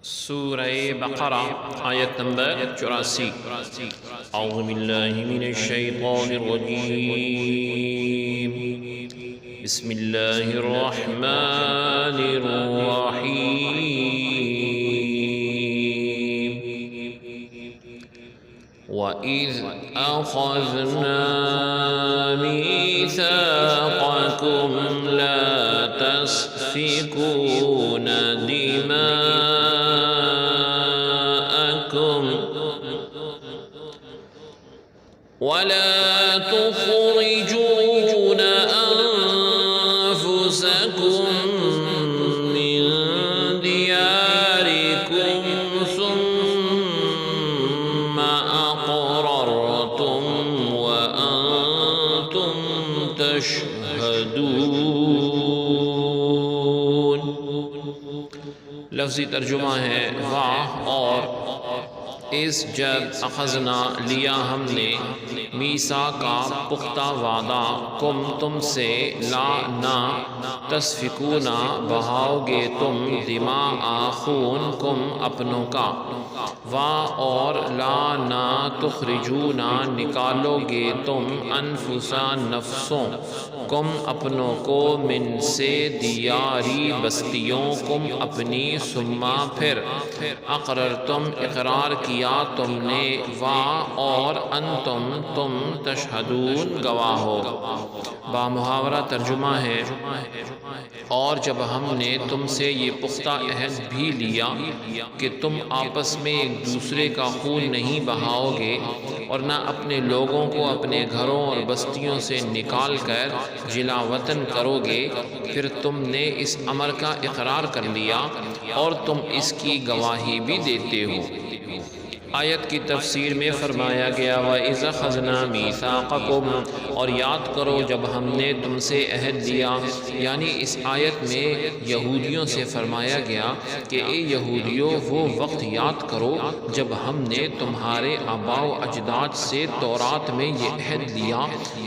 سورہ بقرہ آیت نمبر 84۔ اعوذ باللہ من الشیطان الرجیم، بسم اللہ الرحمن الرحیم۔ وَإِذْ أَخَذْنَا مِيثَاقَكُمْ لَا تَسْفِكُونَ دِمَاءَكُمْ وَلَا تُخْرِجُونَ أَنفُسَكُم مِّن دِيَارِكُمْ ثُمَّ أَقْرَرْتُمْ وَأَنتُمْ تَشْهَدُونَ۔ لفظی ترجمہ ہے واہ اور اس جب اخذنا لیا ہم نے میثاق کا پختہ وعدہ کم تم سے لا نہ تسفکون بہاؤ گے تم دماء خون کم اپنوں کا، وا اور لا نہ تخرجون نکالو گے تم انفسا نفسوں کم اپنوں کو من سے دیاری بستیوں کم اپنی ثم پھر اقررتم اقرار کیا تم نے، وا اور انتم تم تشہدون گواہ ہو۔ بامحاورہ ترجمہ ہے اور جب ہم نے تم سے یہ پختہ عہد بھی لیا کہ تم آپس میں ایک دوسرے کا خون نہیں بہاؤ گے اور نہ اپنے لوگوں کو اپنے گھروں اور بستیوں سے نکال کر جلا وطن کرو گے، پھر تم نے اس امر کا اقرار کر لیا اور تم اس کی گواہی بھی دیتے ہو۔ آیت کی تفسیر میں فرمایا گیا وَإِذْ أَخَذْنَا مِيثَاقَكُمْ، اور یاد کرو جب ہم نے تم سے عہد لیا، یعنی اس آیت میں یہودیوں سے فرمایا گیا کہ اے یہودیوں وہ وقت یاد کرو جب ہم نے تمہارے آباء و اجداد سے تورات میں یہ عہد لیا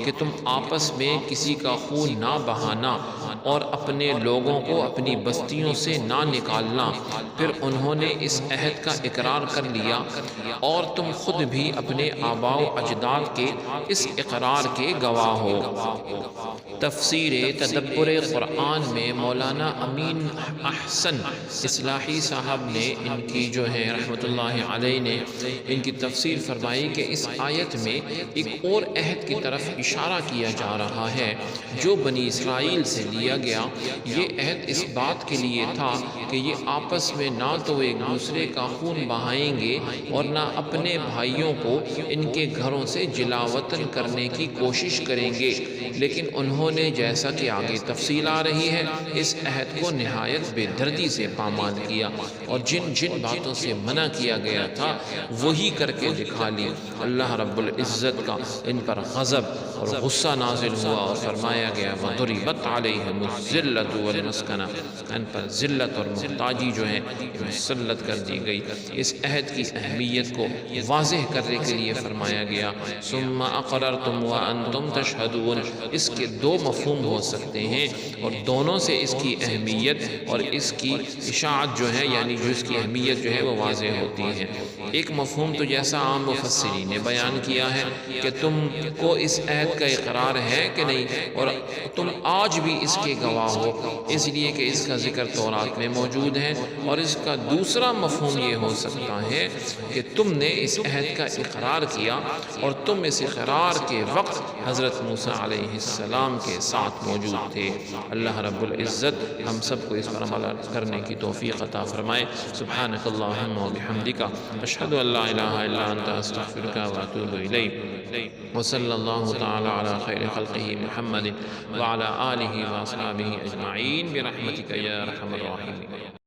کہ تم آپس میں کسی کا خون نہ بہانا اور اپنے لوگوں کو اپنی بستیوں سے نہ نکالنا، پھر انہوں نے اس عہد کا اقرار کر لیا اور تم خود بھی اپنے آباء و اجداد کے اس اقرار کے گواہ ہو۔ تفسیر تدبر قرآن میں مولانا امین احسن اصلاحی صاحب نے ان کی جو ہے رحمۃ اللہ علیہ نے ان کی تفسیر فرمائی کہ اس آیت میں ایک اور عہد کی طرف اشارہ کیا جا رہا ہے جو بنی اسرائیل سے لیا گیا۔ یہ عہد اس بات کے لیے تھا کہ یہ آپس میں نہ تو ایک دوسرے کا خون بہائیں گے اور نہ اپنے بھائیوں کو ان کے گھروں سے جلا وطن کرنے کی کوشش کریں گے، لیکن انہوں نے جیسا کہ آگے تفصیل آ رہی ہے اس عہد کو نہایت بے دردی سے پامال کیا اور جن جن باتوں سے منع کیا گیا تھا وہی کر کے دکھا لی۔ اللہ رب العزت کا ان پر غضب اور غصہ نازل ہوا اور فرمایا گیا وَضُرِبَتْ عَلَيْهِمُ الذِّلَّةُ وَالْمَسْكَنَةُ، ان پر ذلت اور محتاجی جو ہے مسلط کر دی گئی۔ اس عہد کی اہمیت کو واضح کرنے کے لیے فرمایا گیا ثُمَّ أَقْرَرْتُمْ وَأَنْتُمْ تَشْهَدُونَ۔ اس کے دو مفہوم ہو سکتے ہیں اور دونوں سے اس کی اہمیت اور اس کی اشاعت جو ہے یعنی جو اس کی اہمیت جو ہے وہ واضح ہوتی ہے۔ ایک مفہوم تو جیسا عام مفسرین نے بیان کیا ہے کہ تم کو اس عہد کا اقرار ہے کہ نہیں اور تم آج بھی اس کے گواہ ہو، اس لیے کہ اس کا ذکر تورات میں موجود ہے، اور اس کا دوسرا مفہوم یہ ہو سکتا ہے کہ تم نے اس عہد کا اقرار کیا اور تم اس اقرار کے وقت حضرت موسیٰ علیہ السلام کے ساتھ موجود تھے۔ اللہ رب العزت ہم سب کو اس پر عمل کرنے کی توفیق عطا فرمائے۔ سبحانک اللہم و بحمدک، اشہد ان لا الہ الا انت، استغفرک و اتوب الیک، وصلی اللہ تعالی علی خیر خلقہ محمد وعلی آلہ و اصحابہ اجمعین برحمتک یا ارحم الراحمین۔